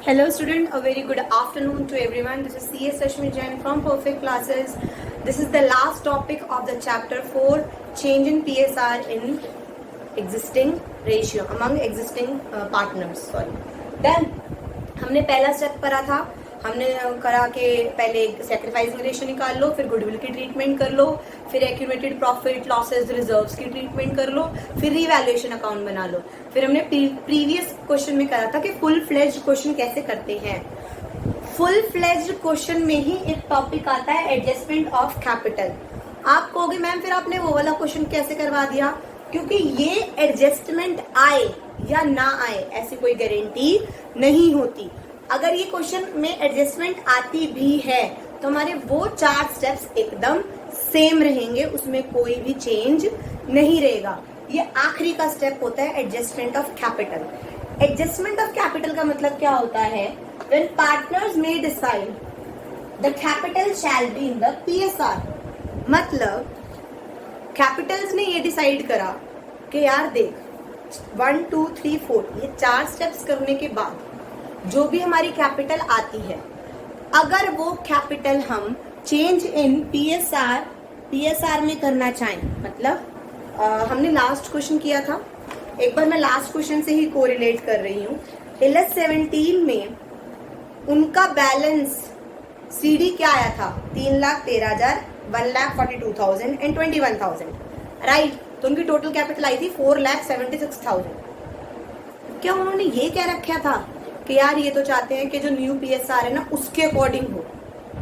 Hello student, a very good afternoon to everyone. This is CS Ashmi Jain from Perfect Classes. This is the last topic of the chapter 4, change in PSR in existing ratio among existing partners. Then हमने पहला step करा था, हमने करा कि पहले sacrificing ratio निकाल लो, फिर गुडविल की ट्रीटमेंट कर लो, फिर एक्यूमुलेटेड प्रॉफिट लॉसेस रिजर्व्स की ट्रीटमेंट कर लो, फिर रीवैल्यूएशन अकाउंट बना लो. फिर हमने प्रीवियस क्वेश्चन में करा था कि फुल फ्लेज्ड क्वेश्चन कैसे करते हैं. फुल फ्लेज्ड क्वेश्चन में ही एक टॉपिक आता है एडजस्टमेंट ऑफ कैपिटल. आप कहोगे मैम फिर आपने वो वाला क्वेश्चन कैसे करवा दिया, क्योंकि ये एडजस्टमेंट आए या ना आए ऐसी कोई गारंटी नहीं होती. अगर ये क्वेश्चन में एडजस्टमेंट आती भी है तो हमारे वो 4 स्टेप्स एकदम सेम रहेंगे, उसमें कोई भी चेंज नहीं रहेगा. ये आखिरी का स्टेप होता है adjustment of capital. Adjustment of capital का मतलब क्या होता है? When partners may decide the capital shall be in the PSR. मतलब कैपिटल्स ने ये डिसाइड करा कि यार देख 1 2 3 4 ये 4 स्टेप्स करने के बाद जो भी हमारी कैपिटल आती है, अगर वो कैपिटल हम चेंज इन PSR में करना चाहें, मतलब हमने लास्ट क्वेश्चन किया था, एक बार मैं लास्ट क्वेश्चन से ही कोरिलेट कर रही हूँ. LS 17 में उनका बैलेंस CD क्या आया था? 3,13,000, 1,42,000 एंड 21,000, राइट. तो उनकी टोटल कैपिटल आई थी 4,76,000. क्या उन्होंने ये कह रखा था कि यार ये तो चाहते हैं कि जो न्यू PSR है ना उसके अकॉर्डिंग हो?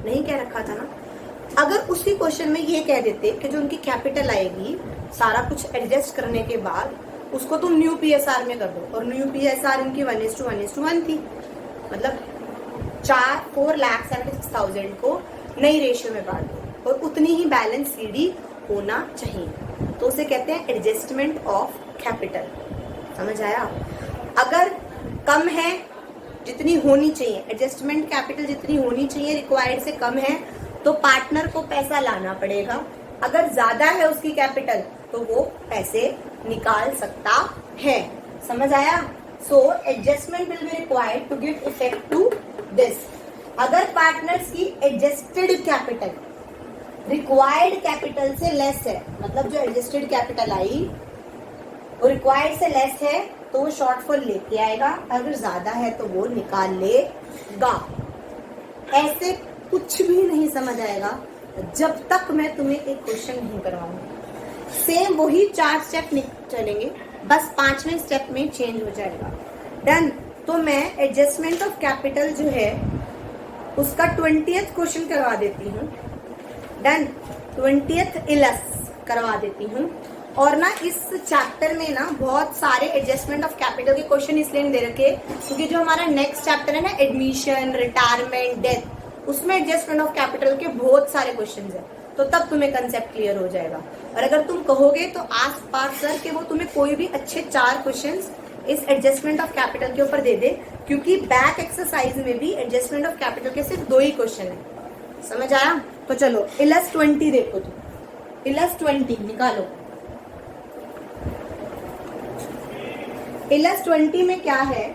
नहीं कह रखा था ना. अगर उसी क्वेश्चन में ये कह देते कि जो उनकी कैपिटल आएगी सारा कुछ एडजस्ट करने के बाद उसको तुम न्यू PSR में कर दो, और न्यू PSR इनकी 1:1 थी, मतलब 4,76,000 को नई रेशियो में बांट दो और उतनी ही बैलेंस CD होना चाहिए. तो उसे कहते हैं एडजस्टमेंट ऑफ कैपिटल. समझ आया? अगर कम है जितनी होनी चाहिए, एडजस्टमेंट कैपिटल जितनी होनी चाहिए रिक्वायर्ड से कम है, तो पार्टनर को पैसा लाना पड़ेगा. अगर ज्यादा है उसकी कैपिटल तो वो पैसे निकाल सकता है. समझ आया? So adjustment will be required to give effect to this. अगर पार्टनर्स की एडजस्टेड कैपिटल रिक्वायर्ड कैपिटल से लेस है, मतलब जो एडजस्टेड कैपिटल आई वो रिक्वायर्ड से लेस है, तो वो शॉर्टफॉल लेके आएगा. अगर ज्यादा है तो वो निकाल लेगा. ऐसे कुछ भी नहीं समझ आएगा जब तक मैं तुम्हें एक क्वेश्चन नहीं करवाऊंगी. सेम वही 4 स्टेप चलेंगे, बस 5वें स्टेप में चेंज हो जाएगा. डन. तो मैं एडजस्टमेंट ऑफ कैपिटल जो है उसका 20th क्वेश्चन करवा देती हूँ. डन. 20th इलस करवा देती हूँ. और ना इस चैप्टर में ना बहुत सारे एडजस्टमेंट ऑफ कैपिटल के क्वेश्चन इसलिए नहीं दे रखे क्योंकि जो हमारा नेक्स्ट चैप्टर है ना एडमिशन, रिटायरमेंट, डेथ, उसमें एडजस्टमेंट ऑफ कैपिटल के बहुत सारे क्वेश्चंस हैं. तो तब तुम्हें कंसेप्ट क्लियर हो जाएगा. और अगर तुम कहोगे तो आस पास सर के वो तुम्हें कोई भी अच्छे 4 क्वेश्चंस इस एडजस्टमेंट ऑफ कैपिटल के ऊपर दे दे, क्योंकि बैक एक्सरसाइज में भी एडजस्टमेंट ऑफ कैपिटल के सिर्फ 2 ही क्वेश्चन है. समझ आया? तो चलो इलस 20 देखो. तुम इलस 20 निकालो. इलस 20 में क्या है?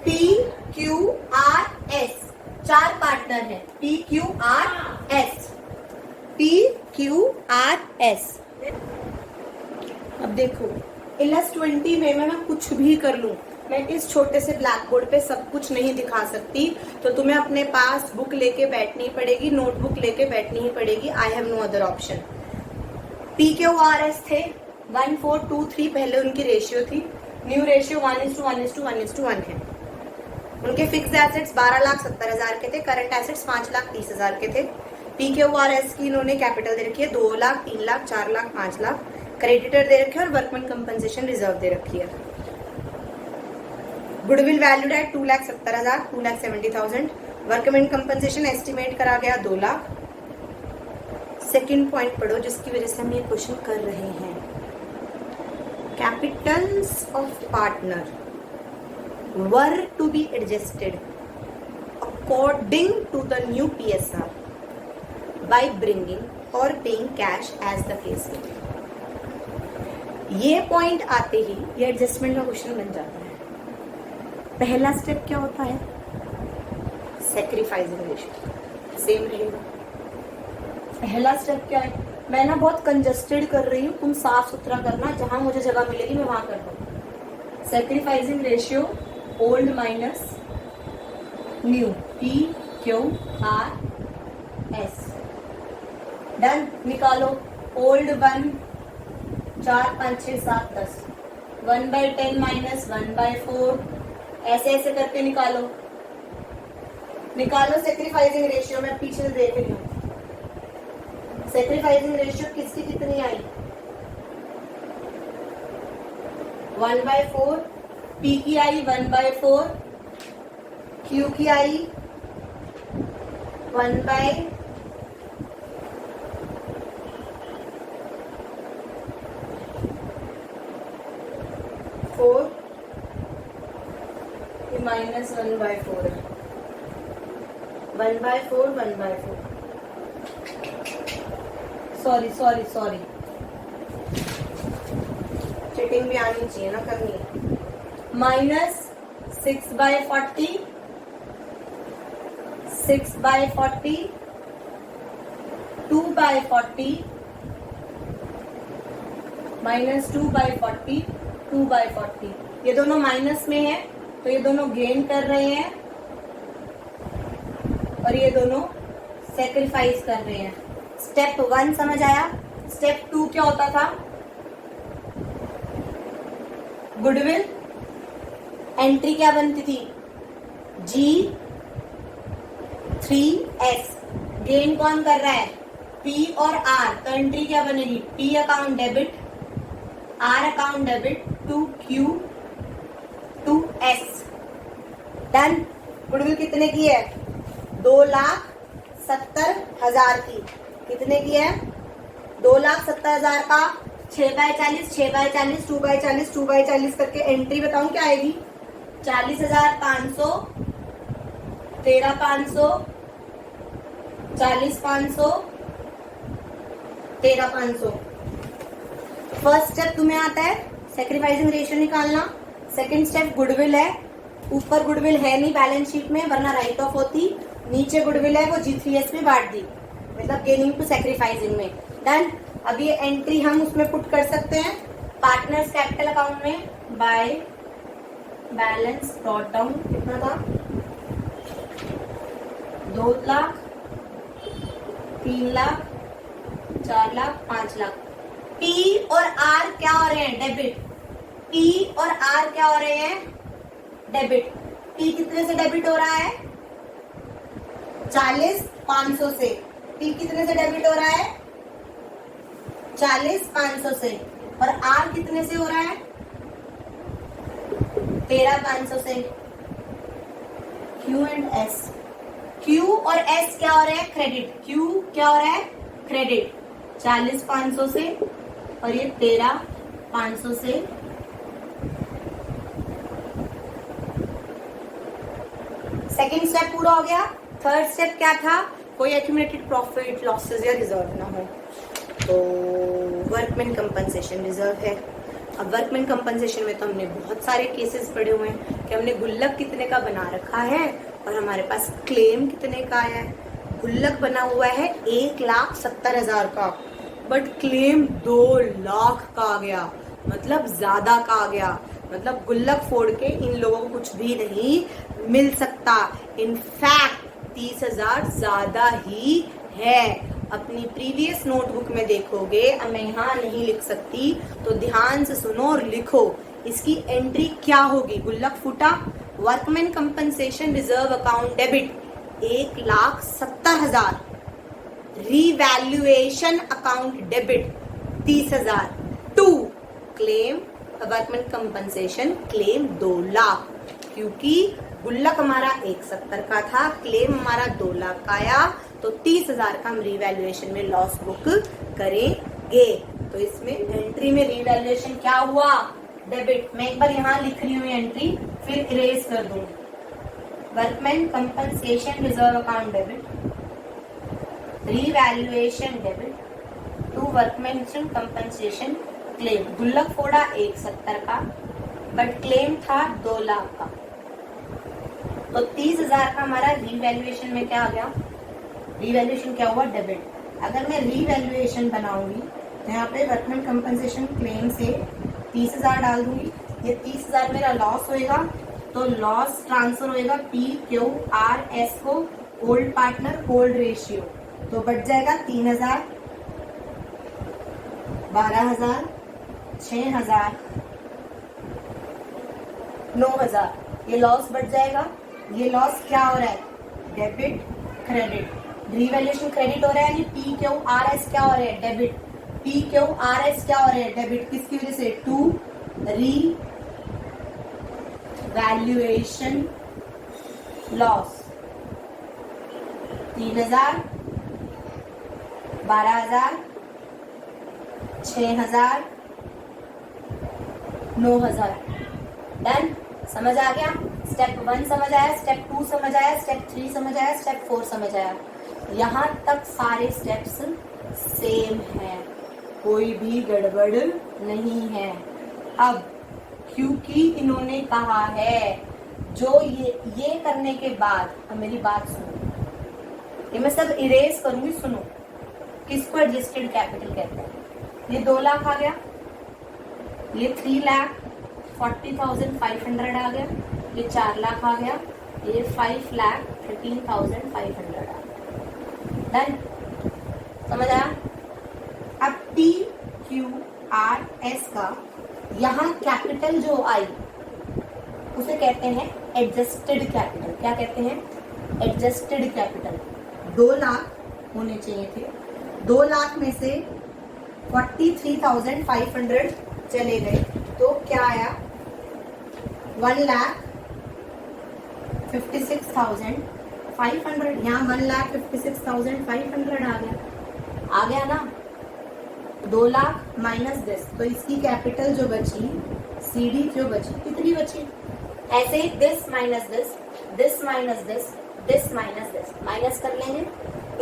PQRS 4 पार्टनर है. PQRS. अब देखो इलस 20 में मैं कुछ भी कर लूं, मैं इस छोटे से ब्लैक बोर्ड पे सब कुछ नहीं दिखा सकती, तो तुम्हें अपने पास बुक लेके बैठनी पड़ेगी, नोटबुक लेके बैठनी ही पड़ेगी. I have no other option. PQRS थे 1 4 2 3 पहले उनकी रेशियो थी. न्यू रेशियो 1:1 है. उनके फिक्स्ड एसेट्स 12,70,000 के थे, करंट एसेट्स 5,30,000 के थे. PQRS की इन्होंने कैपिटल दे रखी है 2 लाख, 3 लाख, 4 लाख, 5 लाख. क्रेडिटर दे रखे हैं और वर्कमैन कंपनसेशन रिजर्व दे रखी है. गुडविल वैल्यूड है 2,70,000, 2,70,000. वर्कमैन कंपनसेशन एस्टिमेट करा गया 2 लाख. सेकेंड पॉइंट पढ़ो जिसकी वजह से हम ये क्वेश्चन कर रहे हैं. Capitals of partner were to be adjusted according to the new PSR by bringing or paying cash as the case may be. ये पॉइंट आते ही ये एडजस्टमेंट का क्वेश्चन बन जाता है. पहला स्टेप क्या होता है? सैक्रिफाइसिंग रेशियो सेम रहेगा। पहला स्टेप क्या है? मैं ना बहुत कंजस्टेड कर रही हूँ, तुम साफ सुथरा करना, जहां मुझे जगह मिलेगी मैं वहां कर दूँ। Sacrificing ratio old minus new, P Q R S. Done. निकालो। ओल्ड 1 4 5 6 7 10, 1/10 माइनस 1/4, ऐसे ऐसे करके निकालो। निकालो सैक्रिफाइसिंग रेशियो। मैं पीछे से देख रही हूँ सैक्रिफाइसिंग रेशियो किसकी कितनी आई? 1/4, पी की आई 1/4, क्यू की आई 1/4, माइनस 1/4 है। 1/4 1/4, सॉरी सॉरी सॉरी, चिटिंग भी आनी चाहिए ना करनी। Minus 6/40, 6/40, 2/40, minus 2/40, 2/40। ये दोनों माइनस में है तो ये दोनों गेन कर रहे हैं और ये दोनों सैक्रिफाइस कर रहे हैं। स्टेप 1 समझ आया। स्टेप 2 क्या होता था? गुडविल एंट्री क्या बनती थी? G3S। गेन कौन कर रहा है? P और R। तो एंट्री क्या बनेगी? P account debit, R account debit, to Q to S। Done. Goodwill कितने की है? 2,70,000 की। कितने की है? 2,70,000 का 6/40, 6/40, 2/40, 2/40 करके एंट्री बताऊं क्या आएगी? 40,500, 13,500, 40,500, 13,500। फर्स्ट स्टेप तुम्हें आता है सैक्रिफाइसिंग रेशियो निकालना। सेकंड स्टेप गुडविल है। ऊपर गुडविल है नहीं बैलेंस शीट में, वरना राइट ऑफ होती। नीचे गुडविल है, वो G3S में बांट दी, मतलब गेनिंग टू सैक्रिफाइसिंग में। डन। अब ये एंट्री हम उसमें पुट कर सकते हैं पार्टनर्स कैपिटल अकाउंट में। बाय बैलेंस ब्रॉट डाउन कितना था? 2 लाख, 3 लाख, 4 लाख, 5 लाख। P और R क्या हो रहे हैं? डेबिट। P और R क्या हो रहे हैं? डेबिट। P कितने से डेबिट हो रहा है? 40,500 से। P कितने से डेबिट हो रहा है? 40,500 से। और R कितने से हो रहा है? 13,500 से। Q and S। Q और S क्या हो रहे हैं? क्रेडिट। Q क्या हो रहा है? क्रेडिट। 40,500 से और ये 13,500 से। सेकेंड स्टेप पूरा हो गया। थर्ड स्टेप क्या था? कोई एक्यूमुलेटेड प्रॉफिट, लॉसेस या रिजर्व ना हो, तो वर्कमैन कंपनसेशन रिजर्व है। अब वर्कमैन कंपनसेशन में तो हमने बहुत सारे केसेस पढ़े हुए हैं कि हमने गुल्लक कितने का बना रखा है और हमारे पास क्लेम कितने का आया है। गुल्लक बना हुआ है 1,70,000 का, बट क्लेम 2 लाख का आ गया, मतलब ज्यादा का आ गया। मतलब गुल्लक फोड़ के इन लोगों को कुछ भी नहीं मिल सकता। इनफैक्ट 30,000 ज्यादा ही है। अपनी प्रीवियस नोटबुक में देखोगे, अब मैं यहाँ नहीं लिख सकती तो ध्यान से सुनो और लिखो। इसकी एंट्री क्या होगी? गुल्लक फूटा, workman compensation reserve account debit 1,70,000, revaluation account debit 30,000, to claim workman compensation claim 2 lakh, क्योंकि गुल्लक हमारा 1,70 का था, क्लेम हमारा 2 लाख का आया, तो 30,000 का हम रिवैल्यूएशन में लॉस बुक करेंगे। तो इसमें एंट्री में रिवैल्यूएशन क्या हुआ? डेबिट। मैं एक बार यहाँ लिख रही हूँ एंट्री, फिर इरेज कर दूंगी। Workman compensation reserve account debit, revaluation debit to workman compensation claim. गुल्लक फोड़ा 1,70 का, बट क्लेम था 2 लाख का। तो 30,000 का हमारा रीवैल्यूएशन में क्या आ गया, रीवैल्यूएशन क्या हुआ, डेबिट। अगर मैं रीवैल्यूएशन बनाऊंगी तो यहाँ पे वर्कमैन कंपनसेशन क्लेम से 30,000 डाल दूंगी, ये 30,000 मेरा लॉस होएगा, तो लॉस ट्रांसफर होएगा PQRS को, ओल्ड पार्टनर होल्ड रेशियो, तो बच जाएगा 3,000, 12,000, 6,000, 9,000, ये लॉस बढ़ जाएगा। ये लॉस क्या हो रहा है, डेबिट क्रेडिट, रीवैल्यूएशन क्रेडिट हो रहा है, यानी PQRS क्या हो रहा है, डेबिट, PQRS क्या हो रहा है, डेबिट, किसकी वजह से, टू रीवैल्यूएशन लॉस, 3,000, 12,000, 6,000, 9,000, डन। समझ आ गया, स्टेप 1 समझ आया, स्टेप 2 समझ आया, स्टेप 3 समझ आया, स्टेप 4 समझ आया, यहाँ तक सारे स्टेप्स सेम हैं, कोई भी गड़बड़ नहीं है। अब क्योंकि इन्होंने कहा है, जो ये करने के बाद, अब मेरी बात सुनो, ये मैं सब इरेज करूंगी, सुनो, किसको एडजस्टेड कैपिटल कहते हैं। ये 2 लाख आ गया, ये 3,40,500 आ गया, ये 4 लाख आ गया, ये 5,13,500 आ गया, डन। समझ आया। अब PQRS का यहाँ कैपिटल जो आई उसे कहते हैं एडजस्टेड कैपिटल। क्या कहते हैं, एडजस्टेड कैपिटल। 2 लाख होने चाहिए थे, 2 लाख में से 43,500 चले गए, तो क्या आया, 1,56,500, यहाँ 1,56,500 आ गया ना। 2 लाख माइनस 10, तो इसकी कैपिटल जो बची, CD जो बची, कितनी बची, ऐसे ही this minus this, this minus this, this minus this, minus कर लेंगे,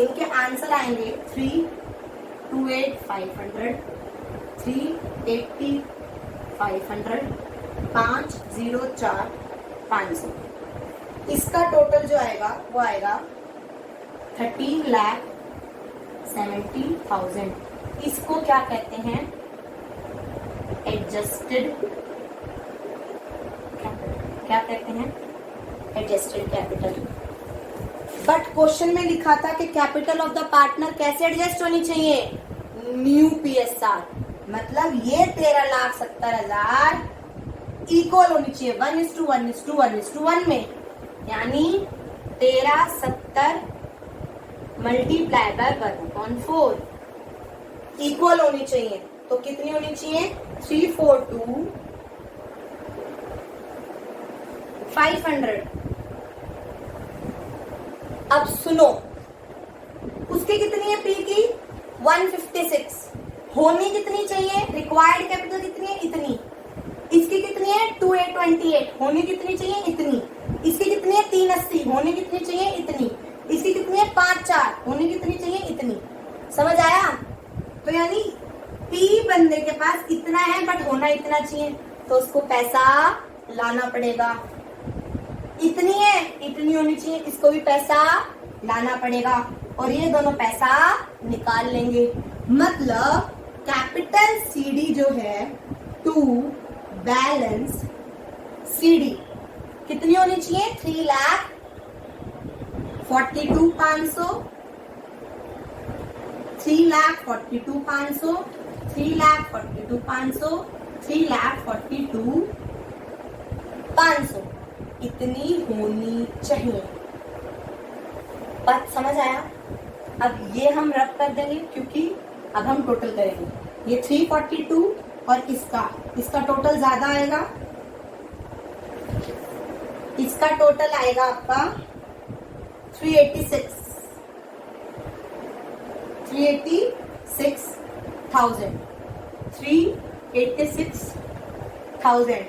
इनके आंसर आएंगे 328,500, 380,500, 504,500। इसका टोटल जो आएगा वो आएगा 13,70,000। इसको क्या कहते हैं, एडजस्टेड कैपिटल। क्या कहते हैं, एडजस्टेड कैपिटल। बट क्वेश्चन में लिखा था कि कैपिटल ऑफ द पार्टनर कैसे एडजस्ट होनी चाहिए, न्यू PSR, मतलब ये 13,70,000 इक्वल होनी चाहिए 1:1:1:1 में, यानी 1370 मल्टीप्लाई बाय 1/4 इक्वल होनी चाहिए। तो कितनी होनी चाहिए, 342,500। अब सुनो, उसकी कितनी है, P की 156, होनी कितनी चाहिए, रिक्वायर्ड कैपिटल कितनी है, इतनी। इसकी कितनी है, 2,828, होनी कितनी चाहिए, इतनी। इसकी कितनी है, 380, होनी कितनी चाहिए, इतनी। इसकी कितनी है, 5,4, होनी कितनी चाहिए, इतनी। समझ आया। तो यानी P बंदे के पास इतना है बट होना इतना चाहिए, तो उसको पैसा लाना पड़ेगा। इतनी है, इतनी होनी चाहिए, इसको भी पैसा लाना पड़ेगा, और ये दोनों पैसा निकाल लेंगे। मतलब कैपिटल CD जो है टू बैलेंस CD कितनी होनी चाहिए, 3,42,500, 3,42,500, 3,42,500, 3,42,500 इतनी होनी चाहिए। बात समझ आया। अब ये हम रब कर देंगे क्योंकि अब हम टोटल करेंगे, ये 342 और इसका टोटल ज्यादा आएगा, इसका टोटल आएगा आपका 386,000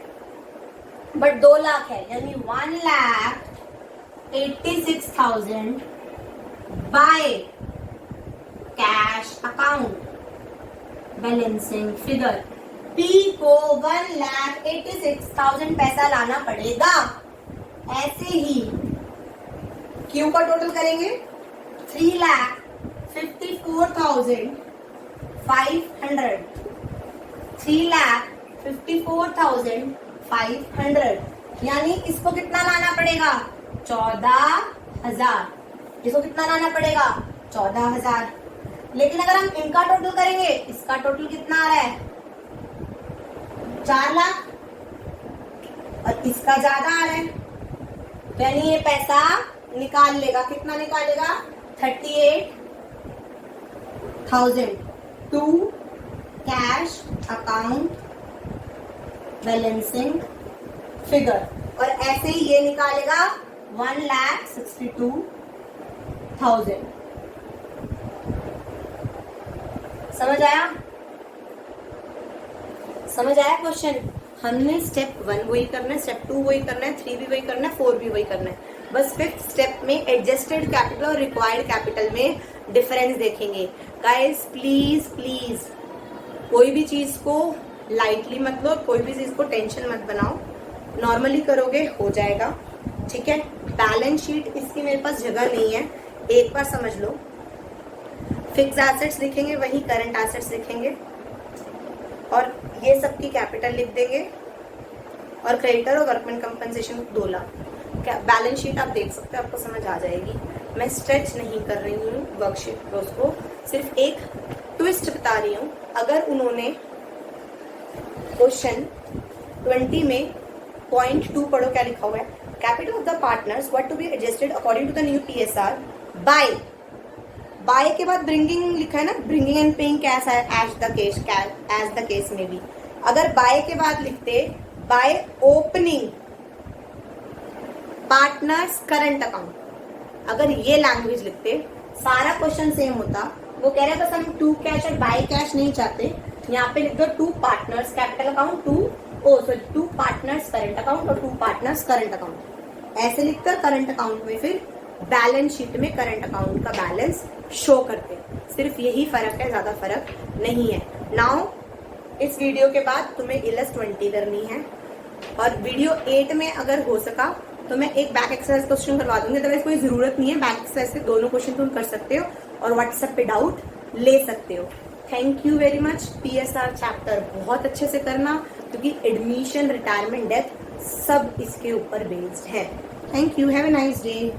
बट 2 लाख है, यानी 1,86,000 by cash account balancing figure. P को 1,86,000 पैसा लाना पड़ेगा। ऐसे ही क्यू का टोटल करेंगे 3,54,500, 3,54,500, यानी इसको कितना लाना पड़ेगा 14,000, इसको कितना लाना पड़ेगा 14,000। लेकिन अगर हम इनका टोटल करेंगे, इसका टोटल कितना आ रहा है 4 लाख और इसका ज्यादा आ रहा है, तो यानी ये पैसा निकाल लेगा। कितना निकालेगा 38,000 to cash account balancing figure, और ऐसे ही ये निकालेगा 1,62,000। समझ आया? समझ आया क्वेश्चन? हमने स्टेप 1 वही करना है, स्टेप 2 वही करना है, 3 भी वही करना है, 4 भी वही करना है। बस 5th स्टेप में एडजस्टेड कैपिटल और रिक्वायर्ड कैपिटल में डिफरेंस देखेंगे। गाइस प्लीज प्लीज कोई भी चीज को लाइटली मत लो, कोई भी चीज को टेंशन मत बनाओ, नॉर्मली करोगे हो जाएगा, ठीक है। बैलेंस शीट इसकी मेरे पास जगह नहीं है, एक बार समझ लो। फिक्स एसेट्स लिखेंगे, वही करंट एसेट्स लिखेंगे और ये सबकी कैपिटल लिख देंगे और क्रेडिटर और workman compensation 2 lakh. Balance sheet आप देख सकते हो, आपको समझ आ जाएगी। मैं स्ट्रेच नहीं कर रही हूँ वर्कशीट को, उसको सिर्फ एक ट्विस्ट बता रही हूँ। अगर उन्होंने क्वेश्चन 20 में पॉइंट 2 पढ़ो, क्या लिखा हुआ है, capital of the partners what to be adjusted according to the new PSR by के बाद ब्रिंगिंग लिखा है ना, bringing and paying cash as the case में भी। अगर बाय के बाद लिखते by opening partners current account, अगर ये लैंग्वेज लिखते सारा क्वेश्चन सेम होता। वो कह रहे बस हम 2 कैश और बाय कैश नहीं चाहते, यहाँ पे लिख दो 2 partners capital account, 2 partners current account और 2 पार्टनर्स करंट अकाउंट, ऐसे लिखकर करंट अकाउंट में फिर बैलेंस शीट में करंट अकाउंट का बैलेंस शो करते। सिर्फ यही फर्क है, ज्यादा फर्क नहीं है। नाउ इस वीडियो के बाद तुम्हें इलस 20 करनी है और वीडियो 8 में अगर हो सका तो मैं एक बैक एक्सरसाइज क्वेश्चन करवा दूंगी। तो कोई जरूरत नहीं है, बैक एक्सरसाइज के दोनों क्वेश्चन तुम कर सकते हो और व्हाट्सएप पे डाउट ले सकते हो। Thank you very much. PSR chapter बहुत अच्छे से करना क्योंकि एडमिशन, रिटायरमेंट, डेथ सब इसके ऊपर बेस्ड है। Thank you, have a nice day.